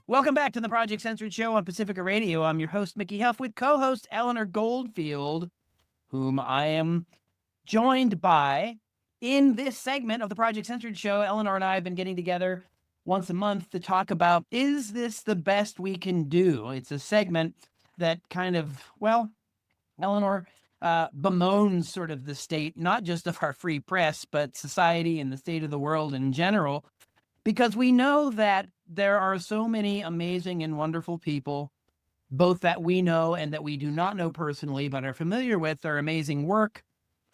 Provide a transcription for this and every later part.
Welcome back to the Project Censored Show on Pacifica Radio. I'm your host, Mickey Huff, with co-host Eleanor Goldfield, whom I am joined by in this segment of the Project Censored Show. Eleanor and I have been getting together once a month to talk about, is this the best we can do? It's a segment that kind of, well, Eleanor bemoans sort of the state, not just of our free press, but society and the state of the world in general, because we know that there are so many amazing and wonderful people, both that we know and that we do not know personally, but are familiar with their amazing work,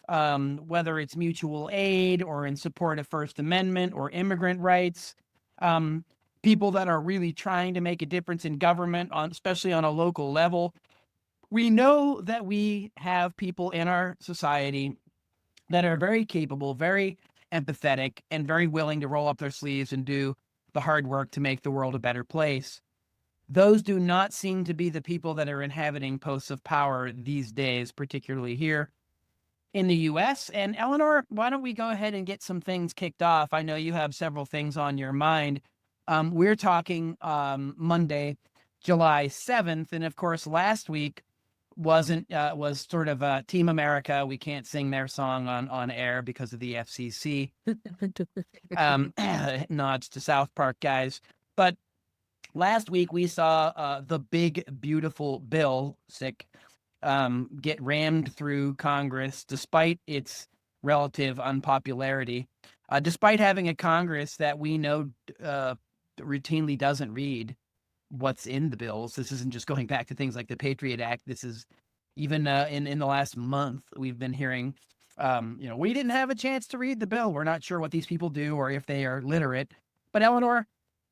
whether it's mutual aid or in support of First Amendment or immigrant rights, people that are really trying to make a difference in government, especially on a local level. We know that we have people in our society that are very capable, very empathetic, and very willing to roll up their sleeves and do the hard work to make the world a better place. Those do not seem to be the people that are inhabiting posts of power these days, particularly here in the US. And Eleanor, why don't we go ahead and get some things kicked off? I know you have several things on your mind. We're talking Monday, July 7th. And of course, last week was sort of Team America. We can't sing their song on air because of the FCC. Nods to South Park guys. But last week we saw the big beautiful bill get rammed through Congress despite its relative unpopularity, despite having a Congress that we know routinely doesn't read what's in the bills. This isn't just going back to things like the Patriot Act. This is even in the last month, we've been hearing, we didn't have a chance to read the bill. We're not sure what these people do or if they are literate. But Eleanor,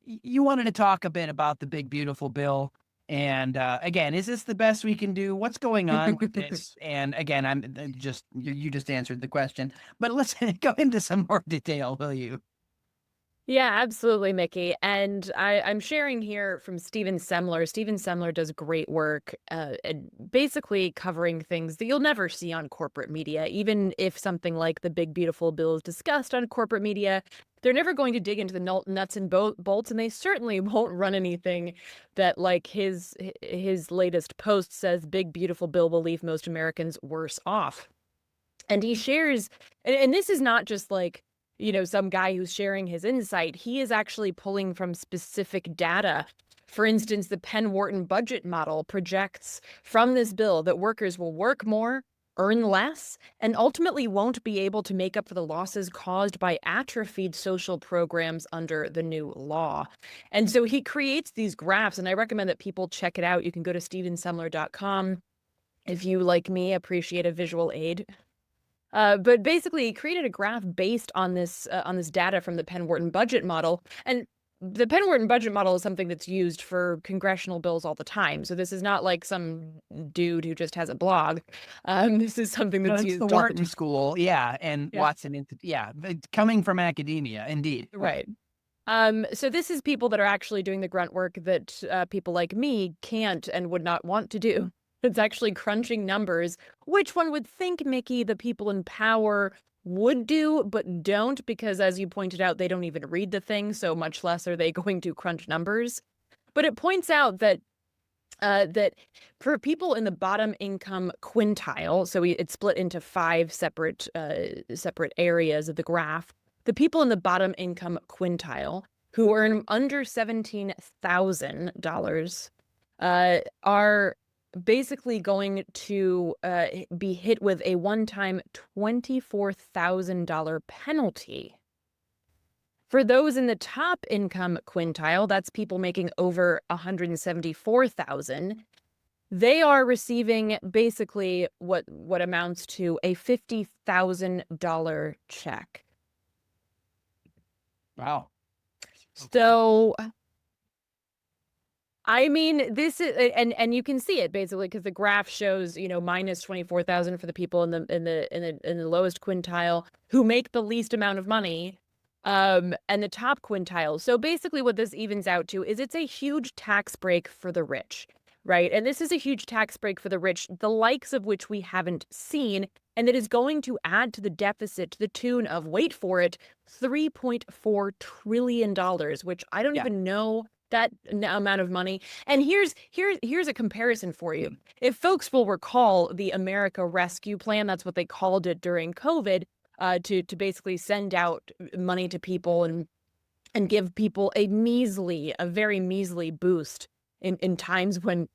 you wanted to talk a bit about the big, beautiful bill. And again, is this the best we can do? What's going on with this? And again, you just answered the question, but let's go into some more detail, will you? Yeah, absolutely, Mickey. And I'm sharing here from Stephen Semler. Stephen Semler does great work basically covering things that you'll never see on corporate media. Even if something like the big, beautiful bill is discussed on corporate media, they're never going to dig into the nuts and bolts, and they certainly won't run anything that, like his latest post says, big, beautiful bill will leave most Americans worse off. And he shares, and this is not just like, some guy who's sharing his insight. He is actually pulling from specific data. For instance, the Penn-Wharton budget model projects from this bill that workers will work more, earn less, and ultimately won't be able to make up for the losses caused by atrophied social programs under the new law. And so he creates these graphs, and I recommend that people check it out. You can go to stephensemler.com if you, like me, appreciate a visual aid. But basically, he created a graph based on this data from the Penn-Wharton budget model. And the Penn-Wharton budget model is something that's used for congressional bills all the time. So this is not like some dude who just has a blog. This is something that's used. The Wharton School, yeah, and Yeah. Watson, coming from academia, indeed. Right. So this is people that are actually doing the grunt work that people like me can't and would not want to do. It's actually crunching numbers, which one would think, Mickey, the people in power would do, but don't, because as you pointed out, they don't even read the thing, so much less are they going to crunch numbers. But it points out that that for people in the bottom income quintile, so it's split into 5 separate areas of the graph. The people in the bottom income quintile who earn under $17,000 are basically going to be hit with a one-time $24,000 penalty. For those in the top income quintile, that's people making over $174,000, they are receiving basically what amounts to a $50,000 check. Wow. So I mean, this is, and you can see it basically because the graph shows, minus 24,000 for the people in the lowest quintile who make the least amount of money, and the top quintile. So basically, what this evens out to is it's a huge tax break for the rich, right? And this is a huge tax break for the rich, the likes of which we haven't seen, and that is going to add to the deficit to the tune of, wait for it, $3.4 trillion, which I don't even know amount of money. And here's a comparison for you. If folks will recall the America Rescue Plan, that's what they called it during COVID, to basically send out money to people and give people a very measly boost in times when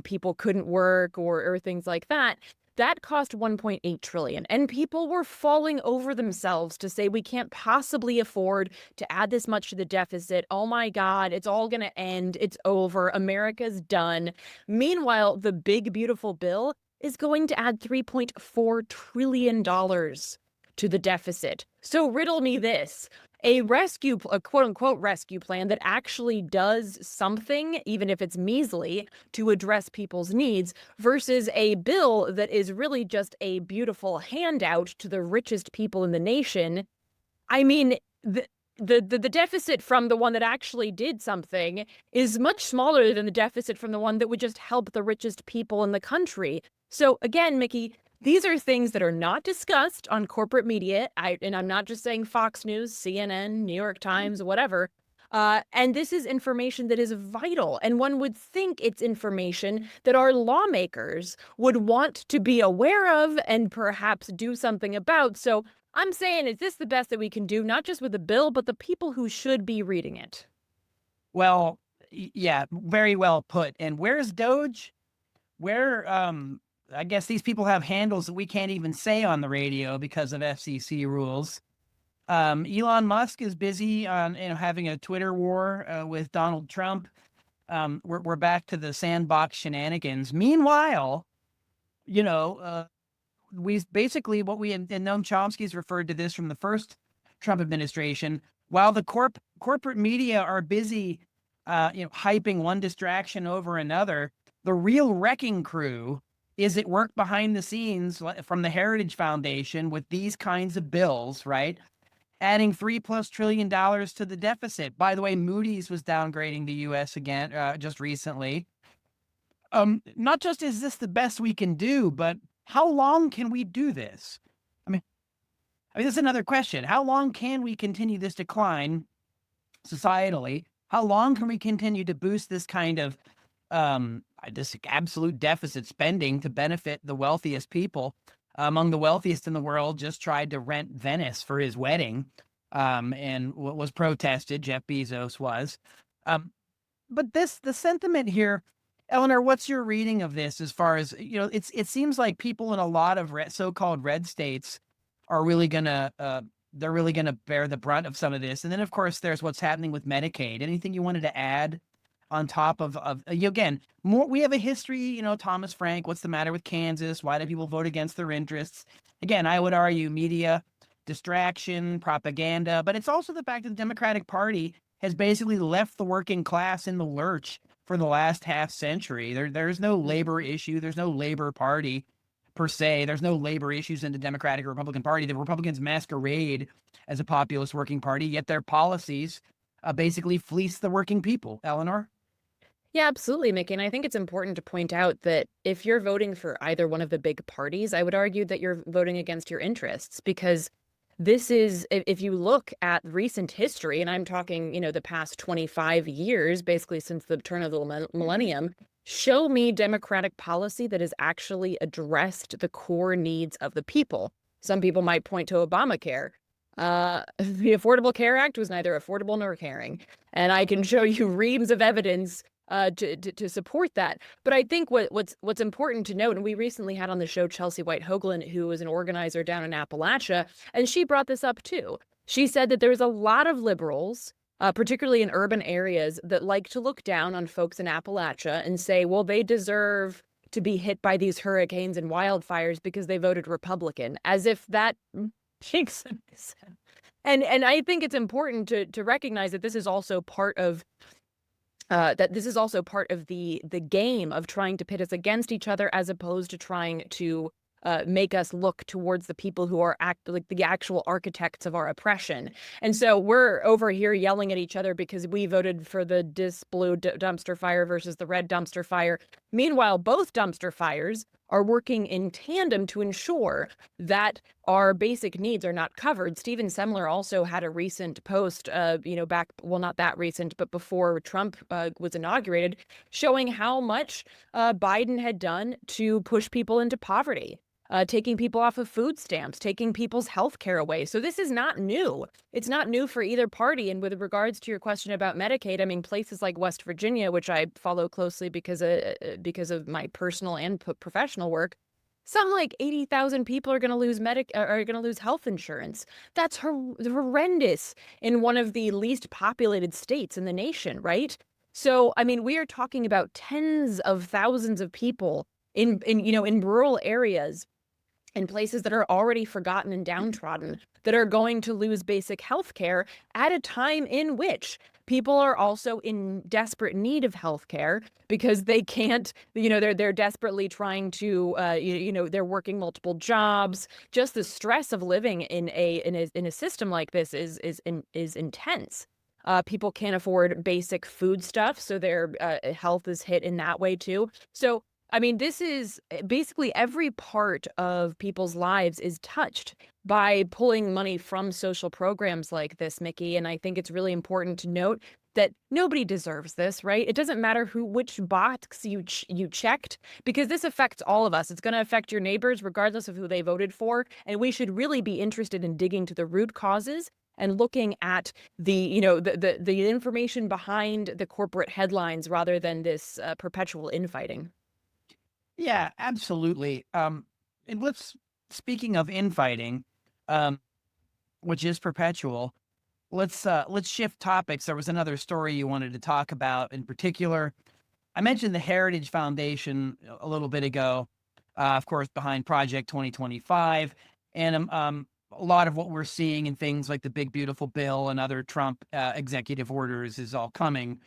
people couldn't work or things like that. That cost 1.8 trillion, and people were falling over themselves to say we can't possibly afford to add this much to the deficit. Oh my God, it's all going to end. It's over. America's done. Meanwhile, the big beautiful bill is going to add $3.4 trillion to the deficit. So riddle me this. A quote unquote rescue plan that actually does something, even if it's measly, to address people's needs, versus a bill that is really just a beautiful handout to the richest people in the nation. I mean, the deficit from the one that actually did something is much smaller than the deficit from the one that would just help the richest people in the country. So again, Mickey, these are things that are not discussed on corporate media. And I'm not just saying Fox News, CNN, New York Times, whatever. And this is information that is vital. And one would think it's information that our lawmakers would want to be aware of and perhaps do something about. So I'm saying, is this the best that we can do, not just with the bill, but the people who should be reading it? Well, yeah, very well put. And where's Doge? I guess these people have handles that we can't even say on the radio because of FCC rules. Elon Musk is busy on having a Twitter war with Donald Trump. We're back to the sandbox shenanigans. Meanwhile, we basically what we and Noam Chomsky's referred to this from the first Trump administration. While the corporate media are busy, hyping one distraction over another, the real wrecking crew is at work behind the scenes from the Heritage Foundation with these kinds of bills, right? Adding $3+ trillion to the deficit. By the way, Moody's was downgrading the U.S. again just recently. Not just is this the best we can do, but how long can we do this? I mean, this is another question. How long can we continue this decline societally? How long can we continue to boost this kind of this absolute deficit spending to benefit the wealthiest people? Among the wealthiest in the world just tried to rent Venice for his wedding, and was protested. Jeff Bezos was. But the sentiment here, Eleanor, what's your reading of this as far as, it seems like people in a lot of so-called red states are really gonna, they're really gonna bear the brunt of some of this. And then, of course, there's what's happening with Medicaid. Anything you wanted to add on top of again, we have a history, Thomas Frank, what's the matter with Kansas? Why do people vote against their interests? Again, I would argue media distraction, propaganda, but it's also the fact that the Democratic Party has basically left the working class in the lurch for the last half century. There's no labor issue. There's no labor party per se. There's no labor issues in the Democratic or Republican Party. The Republicans masquerade as a populist working party, yet their policies basically fleece the working people. Eleanor? Yeah, absolutely, Mickey. And I think it's important to point out that if you're voting for either one of the big parties, I would argue that you're voting against your interests, because this is, if you look at recent history, and I'm talking, the past 25 years, basically since the turn of the millennium, show me Democratic policy that has actually addressed the core needs of the people. Some people might point to Obamacare. The Affordable Care Act was neither affordable nor caring. And I can show you reams of evidence to support that. But I think what's important to note, and we recently had on the show Chelsea White Hoagland, who was an organizer down in Appalachia, and she brought this up too. She said that there's a lot of liberals, particularly in urban areas, that like to look down on folks in Appalachia and say, well, they deserve to be hit by these hurricanes and wildfires because they voted Republican, as if that makes any sense. And I think it's important to recognize that this is also part of the game of trying to pit us against each other, as opposed to trying to make us look towards the people who are like the actual architects of our oppression. And so we're over here yelling at each other because we voted for the blue dumpster fire versus the red dumpster fire. Meanwhile, both dumpster fires are working in tandem to ensure that our basic needs are not covered. Stephen Semler also had a recent post, back, well, not that recent, but before Trump was inaugurated, showing how much Biden had done to push people into poverty. Taking people off of food stamps, taking people's health care away. So this is not new. It's not new for either party. And with regards to your question about Medicaid, I mean, places like West Virginia, which I follow closely because of my personal and professional work, something like 80,000 people are going to lose health insurance. That's horrendous in one of the least populated states in the nation, right? So, I mean, we are talking about tens of thousands of people in rural areas, in places that are already forgotten and downtrodden, that are going to lose basic health care at a time in which people are also in desperate need of health care because they can't, they're desperately trying to, they're working multiple jobs. Just the stress of living in a system like this is intense. People can't afford basic food stuff, so their health is hit in that way too. So I mean, this is basically every part of people's lives is touched by pulling money from social programs like this, Mickey. And I think it's really important to note that nobody deserves this, right? It doesn't matter which box you checked, because this affects all of us. It's going to affect your neighbors, regardless of who they voted for. And we should really be interested in digging to the root causes and looking at the information behind the corporate headlines rather than this perpetual infighting. Yeah, absolutely. And speaking of infighting, um, which is perpetual, let's shift topics. There was another story you wanted to talk about in particular. I mentioned the Heritage Foundation a little bit ago, of course, behind Project 2025, and a lot of what we're seeing in things like the Big Beautiful Bill and other Trump executive orders is all coming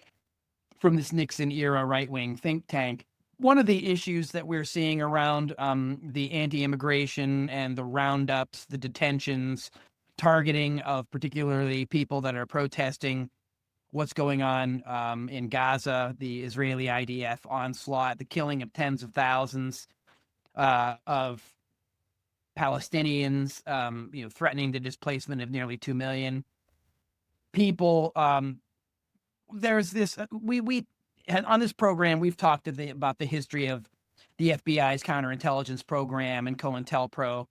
from this Nixon era right-wing think tank. One of the issues that we're seeing around the anti-immigration and the roundups, the detentions, targeting of particularly people that are protesting what's going on in Gaza, the Israeli IDF onslaught, the killing of tens of thousands of Palestinians, threatening the displacement of nearly 2 million people. There's this we on this program we've talked about the history of the FBI's counterintelligence program and COINTELPRO,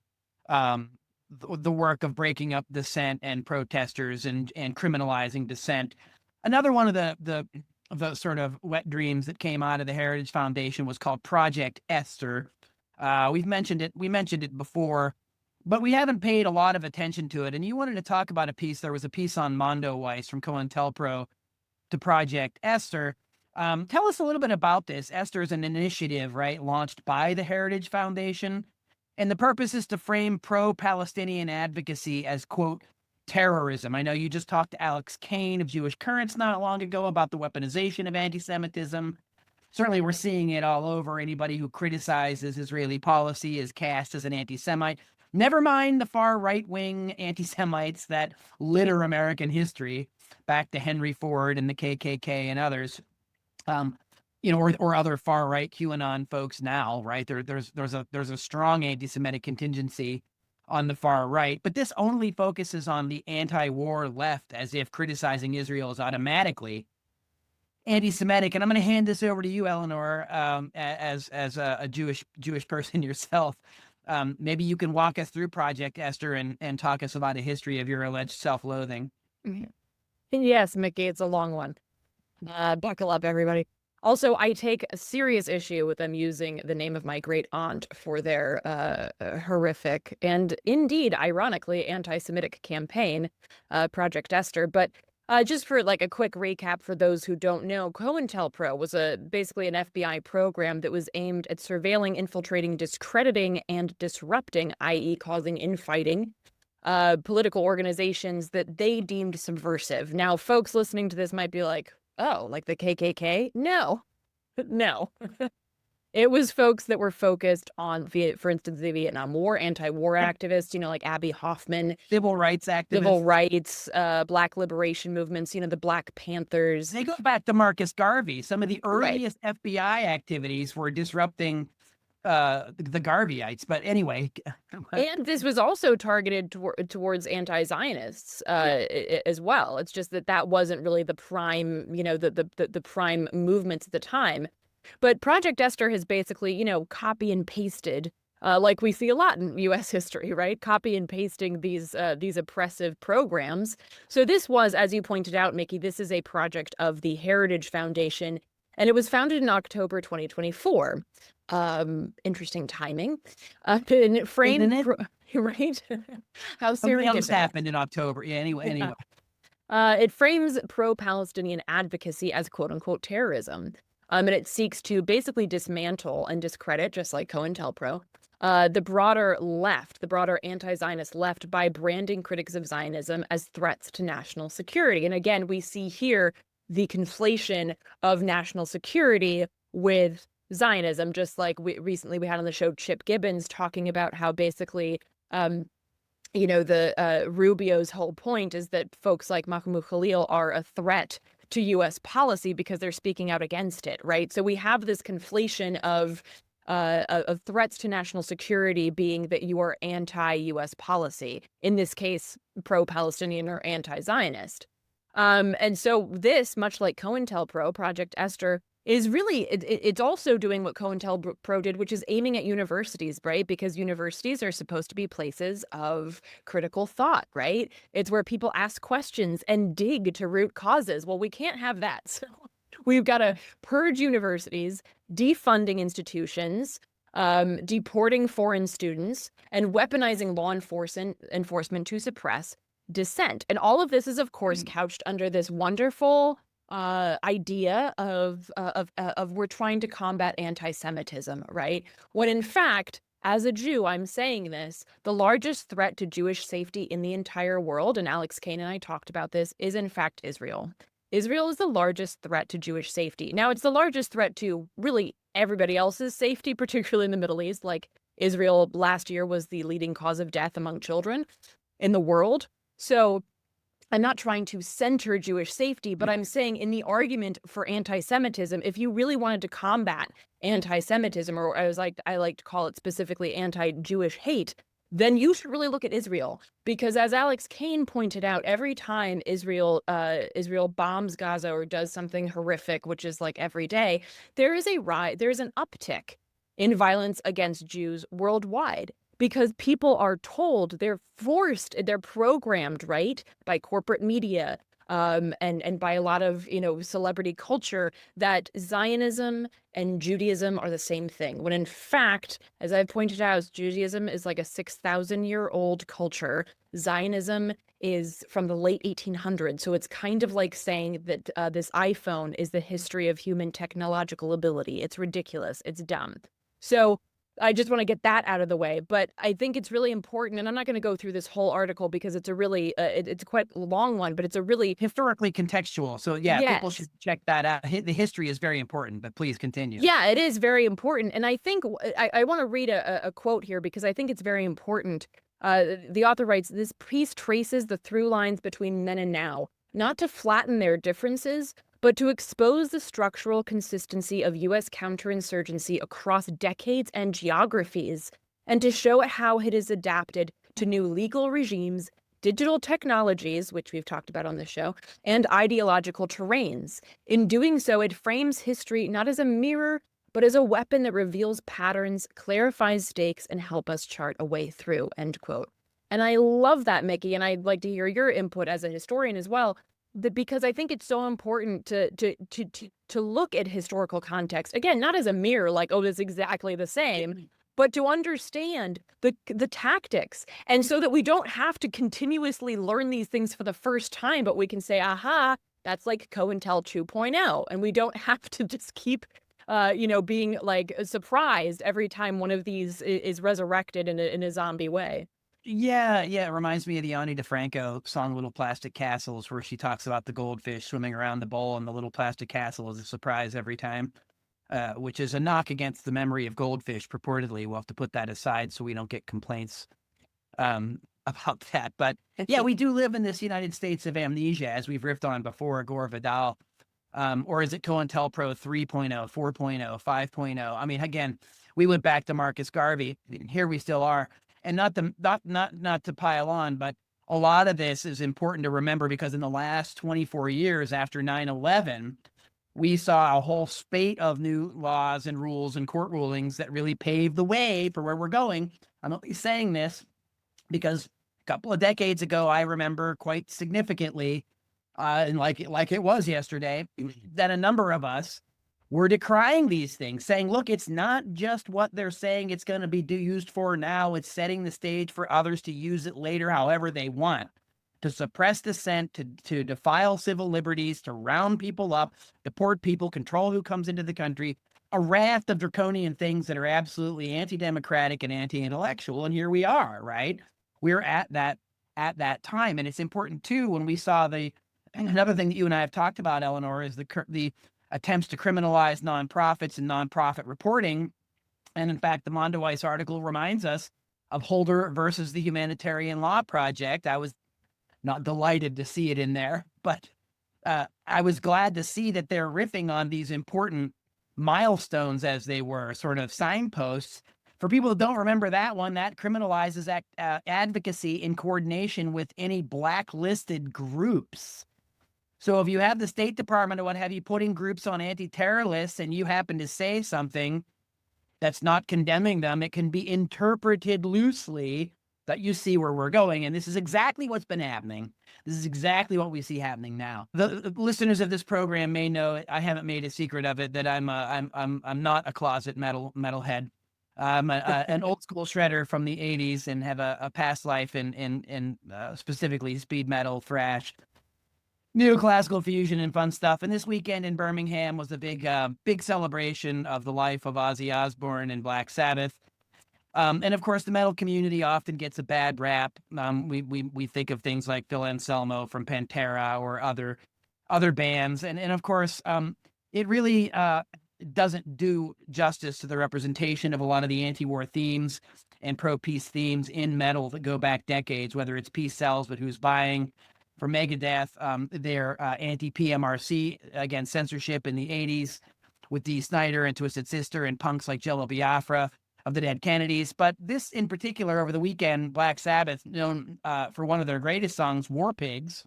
the work of breaking up dissent and protesters and criminalizing dissent. Another one of the sort of wet dreams that came out of the Heritage Foundation was called Project Esther. We mentioned it before, but we haven't paid a lot of attention to it. And you wanted to talk about a piece. There was a piece on Mondo Weiss from COINTELPRO to Project Esther. Tell us a little bit about this. Esther is an initiative, right, launched by the Heritage Foundation. And the purpose is to frame pro-Palestinian advocacy as, quote, terrorism. I know you just talked to Alex Kane of Jewish Currents not long ago about the weaponization of anti-Semitism. Certainly we're seeing it all over. Anybody who criticizes Israeli policy is cast as an anti-Semite. Never mind the far right-wing anti-Semites that litter American history, back to Henry Ford and the KKK and others. Or other far right QAnon folks now, right? There's a strong anti-Semitic contingency on the far right, but this only focuses on the anti-war left, as if criticizing Israel is automatically anti-Semitic. And I'm going to hand this over to you, Eleanor, as a Jewish person yourself. Maybe you can walk us through Project Esther and talk us about a history of your alleged self-loathing. Yes, Mickey, it's a long one. Buckle up, everybody. Also, I take a serious issue with them using the name of my great aunt for their horrific and indeed, ironically, anti-Semitic campaign, Project Esther. But just for like a quick recap for those who don't know, COINTELPRO was basically an FBI program that was aimed at surveilling, infiltrating, discrediting, and disrupting, i.e. causing infighting, political organizations that they deemed subversive. Now, folks listening to this might be like, oh, like the KKK? No. It was folks that were focused on, for instance, the Vietnam War, anti-war activists, like Abby Hoffman. Civil rights activists. Civil rights, Black liberation movements, the Black Panthers. They go back to Marcus Garvey. Some of the earliest FBI activities were disrupting the Garveyites. But anyway, And this was also targeted towards anti-Zionists as well. It's just that that wasn't really the prime, the prime movements at the time. But Project Esther has basically, copy and pasted, like we see a lot in U.S. history, right? Copy and pasting these oppressive programs. So this was, as you pointed out, Mickey, this is a project of the Heritage Foundation, and it was founded in October 2024. Interesting timing. And it framed, isn't it? right? How Something else serendipitous. happened in October. Yeah. Anyway. It frames pro-Palestinian advocacy as quote-unquote terrorism. And it seeks to basically dismantle and discredit, just like COINTELPRO, the broader left, the broader anti-Zionist left, by branding critics of Zionism as threats to national security. And again, we see here the conflation of national security with Zionism, just like recently we had on the show Chip Gibbons talking about how basically, Rubio's whole point is that folks like Mahmoud Khalil are a threat to U.S. policy because they're speaking out against it, right? So we have this conflation of threats to national security being that you are anti-U.S. policy, in this case, pro-Palestinian or anti-Zionist. And so this, much like COINTELPRO, Project Esther, is really, it's also doing what COINTELPRO did, which is aiming at universities, right? Because universities are supposed to be places of critical thought, right? It's where people ask questions and dig to root causes. Well, we can't have that. So we've got to purge universities, defunding institutions, deporting foreign students, and weaponizing law enforcement to suppress dissent. And all of this is, of course, couched under this wonderful idea of we're trying to combat anti-Semitism, right? When in fact, as a Jew, I'm saying this, the largest threat to Jewish safety in the entire world, and Alex Kane and I talked about this, is in fact Israel. Israel is the largest threat to Jewish safety. Now, it's the largest threat to really everybody else's safety, particularly in the Middle East. Like Israel last year was the leading cause of death among children in the world. So I'm not trying to center Jewish safety, but I'm saying in the argument for anti-Semitism, if you really wanted to combat anti-Semitism, or I like to call it specifically anti-Jewish hate, then you should really look at Israel. Because as Alex Kane pointed out, every time Israel bombs Gaza or does something horrific, which is like every day, there is an uptick in violence against Jews worldwide. Because people are told, they're forced, they're programmed, right, by corporate media and by a lot of, celebrity culture, that Zionism and Judaism are the same thing. When in fact, as I've pointed out, Judaism is like a 6,000-year-old culture. Zionism is from the late 1800s. So it's kind of like saying that this iPhone is the history of human technological ability. It's ridiculous. It's dumb. So I just want to get that out of the way, but I think it's really important, and I'm not going to go through this whole article because it's a really, it's quite a long one, but it's a really historically contextual. So yeah, yes. People should check that out. The history is very important, but please continue. Yeah, it is very important. And I think I want to read a quote here because I think it's very important. The author writes, "This piece traces the through lines between then and now, not to flatten their differences, but to expose the structural consistency of U.S. counterinsurgency across decades and geographies, and to show how it is adapted to new legal regimes, digital technologies," which we've talked about on this show, "and ideological terrains. In doing so, it frames history not as a mirror, but as a weapon that reveals patterns, clarifies stakes, and help us chart a way through," end quote. And I love that, Mickey, and I'd like to hear your input as a historian as well. Because I think it's so important to look at historical context, again, not as a mirror, like, oh, it's exactly the same, but to understand the tactics. And so that we don't have to continuously learn these things for the first time, but we can say, aha, that's like COINTEL 2.0. And we don't have to just keep, being like surprised every time one of these is resurrected in a zombie way. Yeah, it reminds me of the Ani DeFranco song "Little Plastic Castles," where she talks about the goldfish swimming around the bowl, and the little plastic castle is a surprise every time, which is a knock against the memory of goldfish, purportedly. We'll have to put that aside so we don't get complaints about that. But yeah, we do live in this United States of amnesia, as we've riffed on before, Gore Vidal. Or is it COINTELPRO 3.0, 4.0, 5.0? I mean, again, we went back to Marcus Garvey. Here we still are. And not to pile on, but a lot of this is important to remember because in the last 24 years after 9/11, we saw a whole spate of new laws and rules and court rulings that really paved the way for where we're going. I'm only saying this because a couple of decades ago, I remember quite significantly, and like it was yesterday, that a number of us were decrying these things, saying, look, it's not just what they're saying it's going to be used for now. It's setting the stage for others to use it later however they want, to suppress dissent, to defile civil liberties, to round people up, deport people, control who comes into the country, a raft of draconian things that are absolutely anti-democratic and anti-intellectual. And here we are, right? We're at that time. And it's important, too, when we saw another thing that you and I have talked about, Eleanor, is the attempts to criminalize nonprofits and nonprofit reporting. And in fact, the Mondoweiss article reminds us of Holder versus the Humanitarian Law Project. I was not delighted to see it in there, but I was glad to see that they're riffing on these important milestones, as they were, sort of signposts. For people who don't remember that one, that criminalizes advocacy in coordination with any blacklisted groups. So if you have the State Department or what have you putting groups on anti-terror lists and you happen to say something that's not condemning them, it can be interpreted loosely that you see where we're going. And this is exactly what's been happening. This is exactly what we see happening now. The listeners of this program may know, I haven't made a secret of it, that I'm not a closet metalhead. I'm an old school shredder from the 80s and have a past life in specifically speed metal, thrash, neoclassical fusion, and fun stuff. And this weekend in Birmingham was a big celebration of the life of Ozzy Osbourne and Black Sabbath. And of course, the metal community often gets a bad rap. We think of things like Phil Anselmo from Pantera or other bands, and of course, it really doesn't do justice to the representation of a lot of the anti-war themes and pro-peace themes in metal that go back decades. Whether it's Peace Sells, but Who's Buying? For Megadeth, their anti-PMRC against censorship in the 80s with Dee Snider and Twisted Sister, and punks like Jello Biafra of the Dead Kennedys. But this in particular, over the weekend, Black Sabbath, known for one of their greatest songs, War Pigs,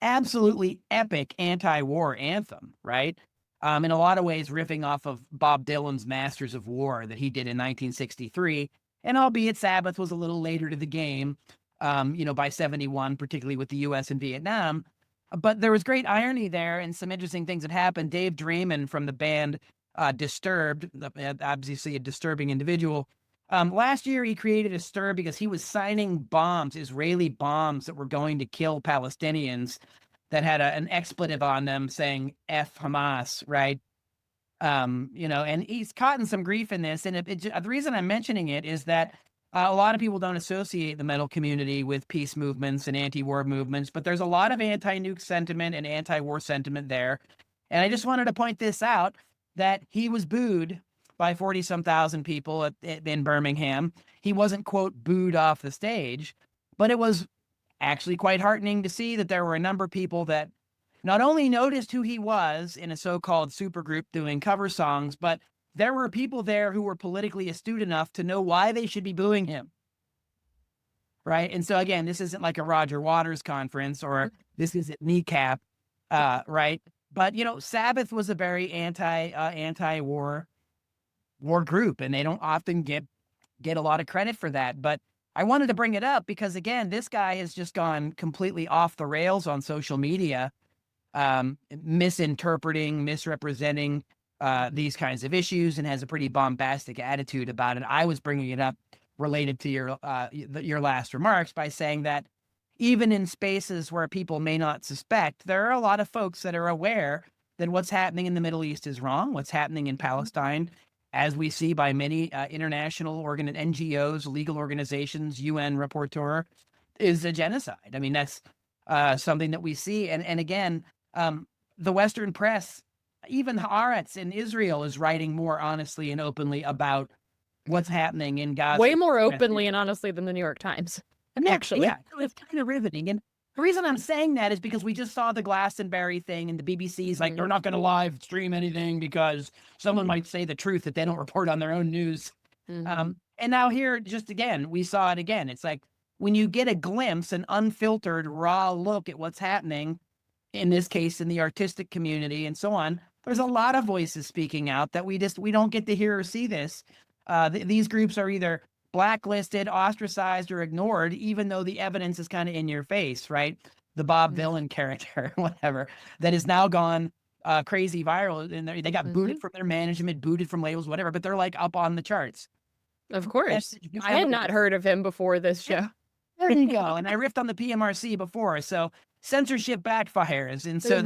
absolutely epic anti-war anthem, right? In a lot of ways riffing off of Bob Dylan's Masters of War that he did in 1963. And albeit Sabbath was a little later to the game, by 71, particularly with the U.S. and Vietnam. But there was great irony there and some interesting things that happened. Dave Draymond from the band Disturbed, obviously a disturbing individual. Last year, he created a stir because he was signing bombs, Israeli bombs that were going to kill Palestinians that had an expletive on them saying F Hamas, right? And he's caught in some grief in this. And the reason I'm mentioning it is that a lot of people don't associate the metal community with peace movements and anti-war movements, but there's a lot of anti-nuke sentiment and anti-war sentiment there. And I just wanted to point this out, that he was booed by 40-some thousand people in Birmingham. He wasn't, quote, booed off the stage, but it was actually quite heartening to see that there were a number of people that not only noticed who he was in a so-called supergroup doing cover songs, but there were people there who were politically astute enough to know why they should be booing him. Right. And so, again, this isn't like a Roger Waters conference or this isn't Kneecap. Right. But, Sabbath was a very anti-war group, and they don't often get a lot of credit for that. But I wanted to bring it up because, again, this guy has just gone completely off the rails on social media, misinterpreting, misrepresenting these kinds of issues, and has a pretty bombastic attitude about it. I was bringing it up related to your last remarks by saying that even in spaces where people may not suspect, there are a lot of folks that are aware that what's happening in the Middle East is wrong. What's happening in Palestine, as we see by many international NGOs, legal organizations, UN rapporteur, is a genocide. I mean, that's something that we see. And again, the Western press, even Haaretz in Israel, is writing more honestly and openly about what's happening in Gaza. Way more openly and honestly than the New York Times. And actually, yeah, it's kind of riveting. And The reason I'm saying that is because we just saw the Glastonbury thing, and the BBC's like, they're not going to live stream anything because someone might say the truth that they don't report on their own news. And now here, just again, we saw it again. It's like when you get a glimpse, an unfiltered, raw look at what's happening, in this case, in the artistic community and so on, there's a lot of voices speaking out that we don't get to hear or see this. These groups are either blacklisted, ostracized, or ignored, even though the evidence is kind of in your face, right? The Bob Villain character, whatever, that is now gone crazy viral, and they got booted from their management, booted from labels, whatever, but they're like up on the charts. Of course. I had not heard of him before this show. There you go. And I riffed on the PMRC before, so censorship backfires. And so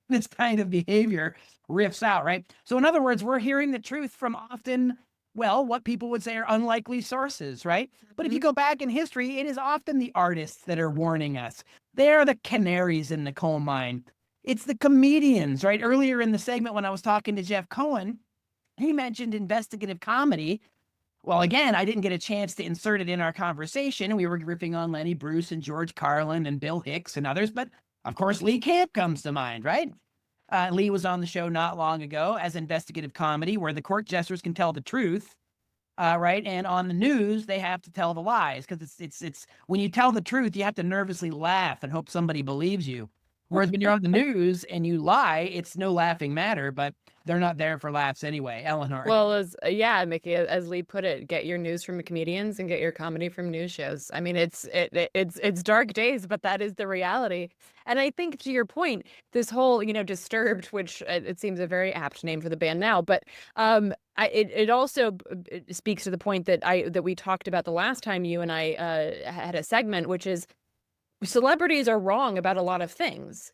this kind of behavior riffs out, right? So in other words, we're hearing the truth from often, well, what people would say are unlikely sources, right? But if you go back in history, it is often the artists that are warning us. They're the canaries in the coal mine. It's the comedians, right? Earlier in the segment when I was talking to Jeff Cohen, he mentioned investigative comedy. Well, again, I didn't get a chance to insert it in our conversation. We were riffing on Lenny Bruce and George Carlin and Bill Hicks and others, but of course, Lee Camp comes to mind, right? Lee was on the show not long ago as investigative comedy, where the court jesters can tell the truth, right? And on the news, they have to tell the lies, because it's when you tell the truth, you have to nervously laugh and hope somebody believes you. Whereas when you're on the news and you lie, it's no laughing matter, but they're not there for laughs anyway. Eleanor. Well, yeah, Mickey, as Lee put it, get your news from comedians and get your comedy from news shows. I mean, it's dark days, but that is the reality. And I think, to your point, this whole, Disturbed, which it seems a very apt name for the band now, but it also speaks to the point that we talked about the last time you and I had a segment, which is celebrities are wrong about a lot of things.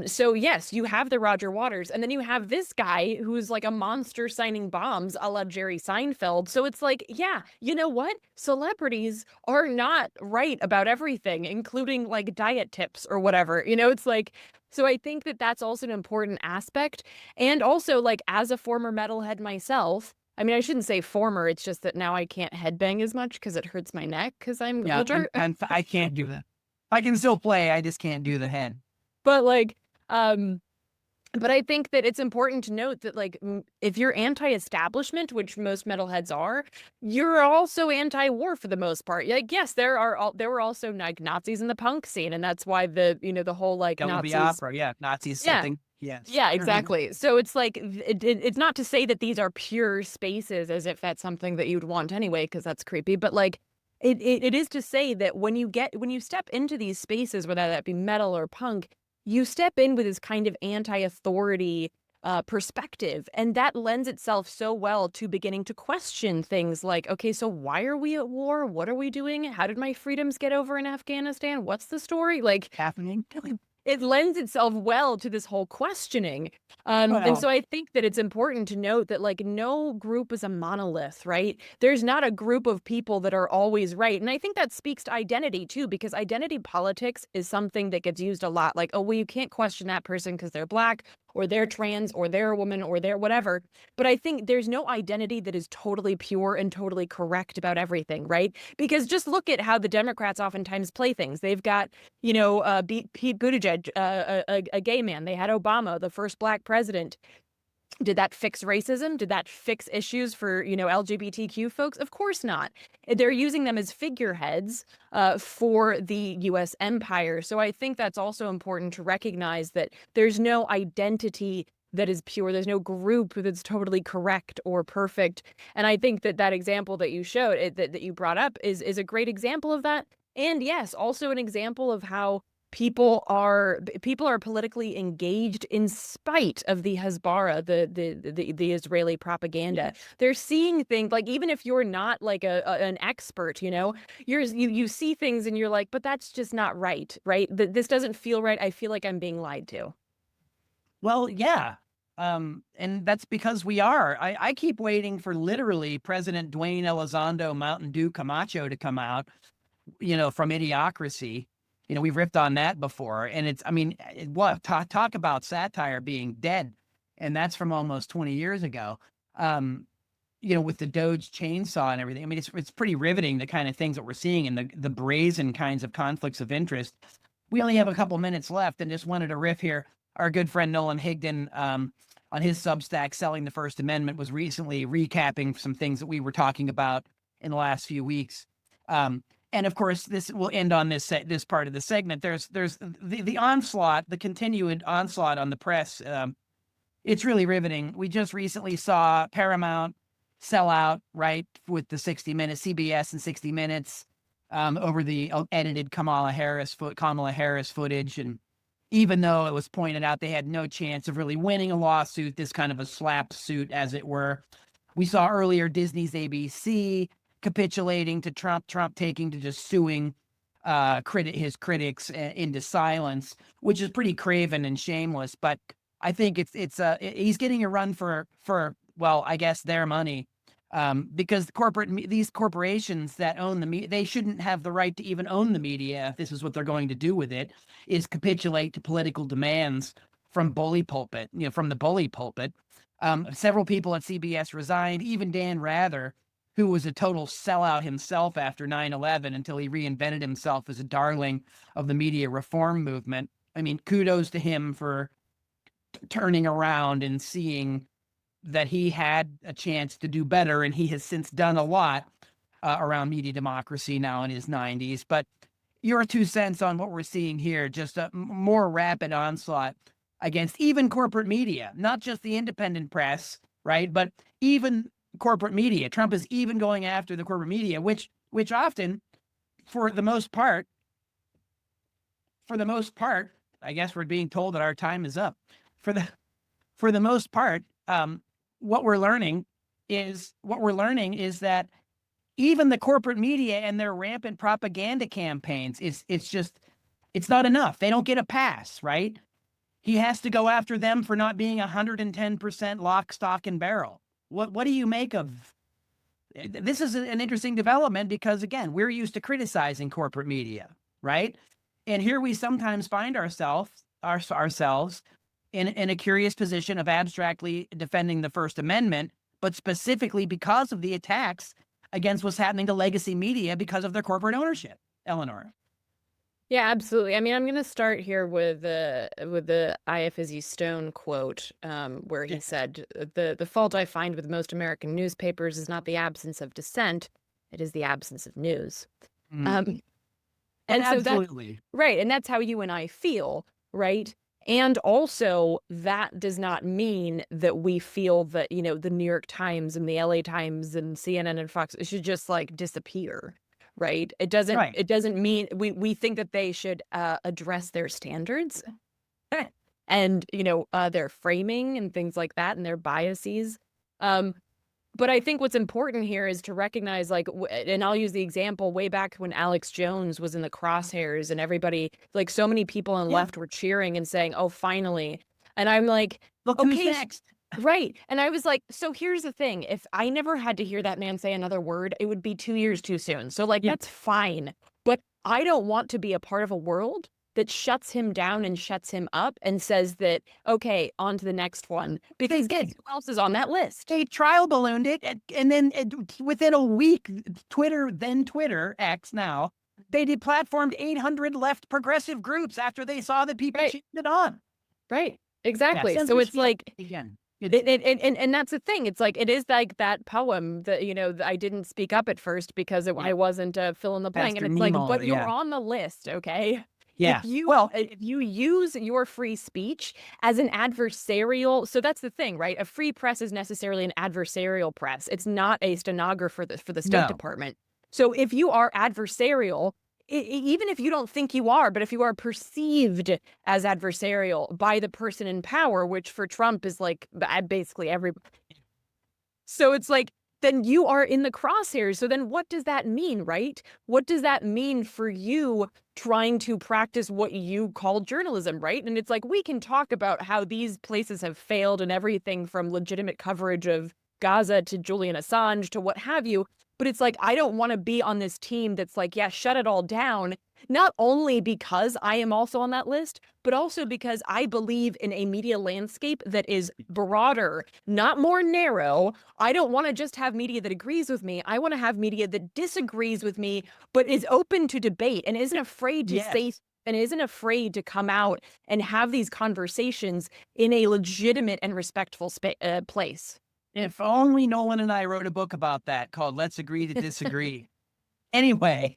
So yes, you have the Roger Waters, and then you have this guy who's like a monster signing bombs a la Jerry Seinfeld. So it's like, yeah, you know what? Celebrities are not right about everything, including like diet tips or whatever. It's like, so I think that that's also an important aspect. And also, like, as a former metalhead myself, I mean, I shouldn't say former, it's just that now I can't headbang as much because it hurts my neck because I'm older. And I can't do that. I can still play, I just can't do the head. But like, but I think that it's important to note that, like, if you're anti-establishment, which most metalheads are, you're also anti-war for the most part. Like, yes, there were also like Nazis in the punk scene, and that's why the whole like Nazis opera, Nazis something. Yes. Yeah, exactly. So it's like it's not to say that these are pure spaces as if that's something that you'd want anyway, because that's creepy. But like, it is to say that when you step into these spaces, whether that be metal or punk, you step in with this kind of anti-authority perspective, and that lends itself so well to beginning to question things like, okay, so why are we at war? What are we doing? How did my freedoms get over in Afghanistan? What's the story? Like, happening? It lends itself well to this whole questioning. And so I think that it's important to note that, like, no group is a monolith, right? There's not a group of people that are always right. And I think that speaks to identity, too, because identity politics is something that gets used a lot. Like, oh, well, you can't question that person because they're Black, or they're trans, or they're a woman, or they're whatever. But I think there's no identity that is totally pure and totally correct about everything, right? Because just look at how the Democrats oftentimes play things. They've got, Pete Buttigieg, a gay man. They had Obama, the first Black president. Did that fix racism? Did that fix issues for, LGBTQ folks? Of course not. They're using them as figureheads for the U.S. empire. So I think that's also important to recognize that there's no identity that is pure. There's no group that's totally correct or perfect. And I think that example that you showed, that you brought up, is a great example of that. And yes, also an example of how people are politically engaged in spite of the Hezbollah, the Israeli propaganda. They're seeing things, like, even if you're not like an expert, you see things and you're like, but that's just not right? This doesn't feel right. I feel like I'm being lied to. Well, yeah. And that's because we are. I keep waiting for literally President Dwayne Elizondo Mountain Dew Camacho to come out, from Idiocracy. We've riffed on that before, and it's, I mean, talk about satire being dead, and that's from almost 20 years ago. With the Doge chainsaw and everything. I mean, it's pretty riveting, the kind of things that we're seeing, and the brazen kinds of conflicts of interest we only have a couple minutes left, and just wanted to riff here. Our good friend Nolan Higdon, on his Substack, Selling the First Amendment, was recently recapping some things that we were talking about in the last few weeks. And of course, this will end on this part of the segment. There's the onslaught, the continued onslaught on the press. It's really riveting. We just recently saw Paramount sell out, right, with the 60 Minutes, CBS and 60 Minutes, over the edited Kamala Harris footage. And even though it was pointed out they had no chance of really winning a lawsuit, this kind of a slap suit, as it were. We saw earlier Disney's ABC capitulating to Trump taking to just suing his critics into silence, which is pretty craven and shameless. But I think he's getting a run for well, I guess their money, because these corporations that own the media, they shouldn't have the right to even own the media if this is what they're going to do with it, is capitulate to political demands from from the bully pulpit. Several people at CBS resigned, even Dan Rather, who was a total sellout himself after 9/11 until he reinvented himself as a darling of the media reform movement. I mean, kudos to him for turning around and seeing that he had a chance to do better, and he has since done a lot around media democracy now in his 90s. But your 2 cents on what we're seeing here, just a more rapid onslaught against even corporate media, not just the independent press, right? But even corporate media. Trump is even going after the corporate media, which often, for the most part, I guess we're being told that our time is up. For the most part, what we're learning is that even the corporate media and their rampant propaganda campaigns, it's not enough. They don't get a pass, right? He has to go after them for not being 110% lock, stock, and barrel. What do you make of this? Is an interesting development because, again, we're used to criticizing corporate media, right? And here we sometimes find ourselves in a curious position of abstractly defending the First Amendment, but specifically because of the attacks against what's happening to legacy media because of their corporate ownership. Eleanor. Yeah, absolutely. I mean, I'm going to start here with the I.F. Stone quote, where he said, "The fault I find with most American newspapers is not the absence of dissent; it is the absence of news." And so absolutely right, and that's how you and I feel, right? And also, that does not mean that we feel that, you know, the New York Times and the LA Times and CNN and Fox should just like disappear. Right. It doesn't mean we think that they should address their standards and, you know, their framing and things like that and their biases. But I think what's important here is to recognize, like, and I'll use the example way back when Alex Jones was in the crosshairs and everybody, like, so many people on the left were cheering and saying, "Oh, finally." And I'm like, look, okay, who's next? Right. And I was like, so here's the thing. If I never had to hear that man say another word, it would be 2 years too soon. So, like, that's fine. But I don't want to be a part of a world that shuts him down and shuts him up and says that, okay, on to the next one. Because guess who else is on that list? They trial ballooned it. And then within a week, Twitter, X now, they deplatformed 800 left progressive groups after they saw that people cheated it on. Right. Exactly. Yeah, so it's like, again. And that's the thing. It's like, it is like that poem that, you know, I didn't speak up at first because I wasn't fill in the blank. And it's like, but you're on the list, okay? Yeah. If you use your free speech as an adversarial, so that's the thing, right? A free press is necessarily an adversarial press. It's not a stenographer for the State Department. So if you are adversarial, even if you don't think you are, but if you are perceived as adversarial by the person in power, which for Trump is like basically everybody. So it's like, then you are in the crosshairs. So then what does that mean, right? What does that mean for you trying to practice what you call journalism, right? And it's like, we can talk about how these places have failed and everything from legitimate coverage of Gaza to Julian Assange to what have you. But it's like, I don't want to be on this team that's like, yeah, shut it all down. Not only because I am also on that list, but also because I believe in a media landscape that is broader, not more narrow. I don't want to just have media that agrees with me. I want to have media that disagrees with me, but is open to debate and isn't afraid to say and isn't afraid to come out and have these conversations in a legitimate and respectful place. If only Nolan and I wrote a book about that called Let's Agree to Disagree. Anyway,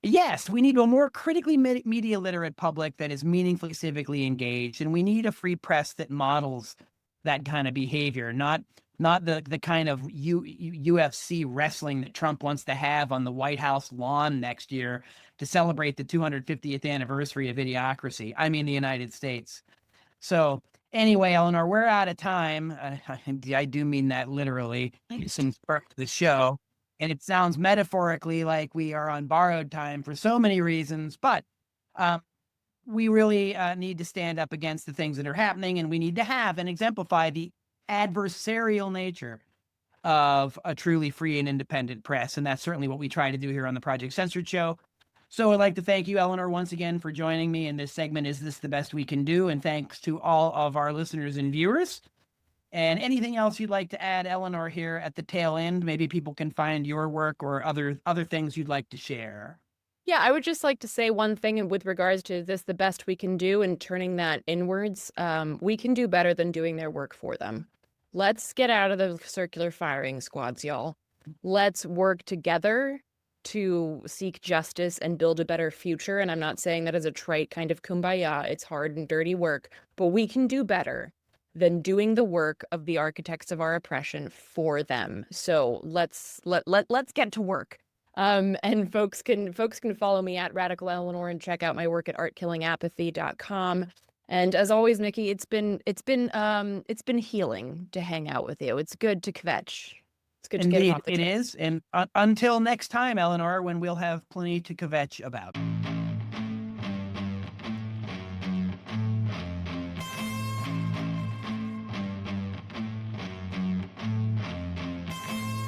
yes, we need a more critically media literate public that is meaningfully civically engaged, and we need a free press that models that kind of behavior, not the kind of UFC wrestling that Trump wants to have on the White House lawn next year to celebrate the 250th anniversary of Idiocracy. I mean, the United States. So anyway, Eleanor, we're out of time. I do mean that literally since the show. And it sounds metaphorically like we are on borrowed time for so many reasons, but we really need to stand up against the things that are happening, and we need to have and exemplify the adversarial nature of a truly free and independent press. And that's certainly what we try to do here on the Project Censored Show. So I'd like to thank you, Eleanor, once again for joining me in this segment, Is This the Best We Can Do? And thanks to all of our listeners and viewers. And anything else you'd like to add, Eleanor, here at the tail end? Maybe people can find your work or other things you'd like to share. Yeah, I would just like to say one thing with regards to this, the best we can do and turning that inwards. We can do better than doing their work for them. Let's get out of the circular firing squads, y'all. Let's work together to seek justice and build a better future. And I'm not saying that as a trite kind of kumbaya. It's hard and dirty work, but we can do better than doing the work of the architects of our oppression for them. So let's get to work. And folks can follow me at Radical Eleanor and check out my work at artkillingapathy.com. And as always, Mickey, it's been healing to hang out with you. It's good to kvetch. It's good to get it off the Indeed, it is. And until next time, Eleanor, when we'll have plenty to kvetch about.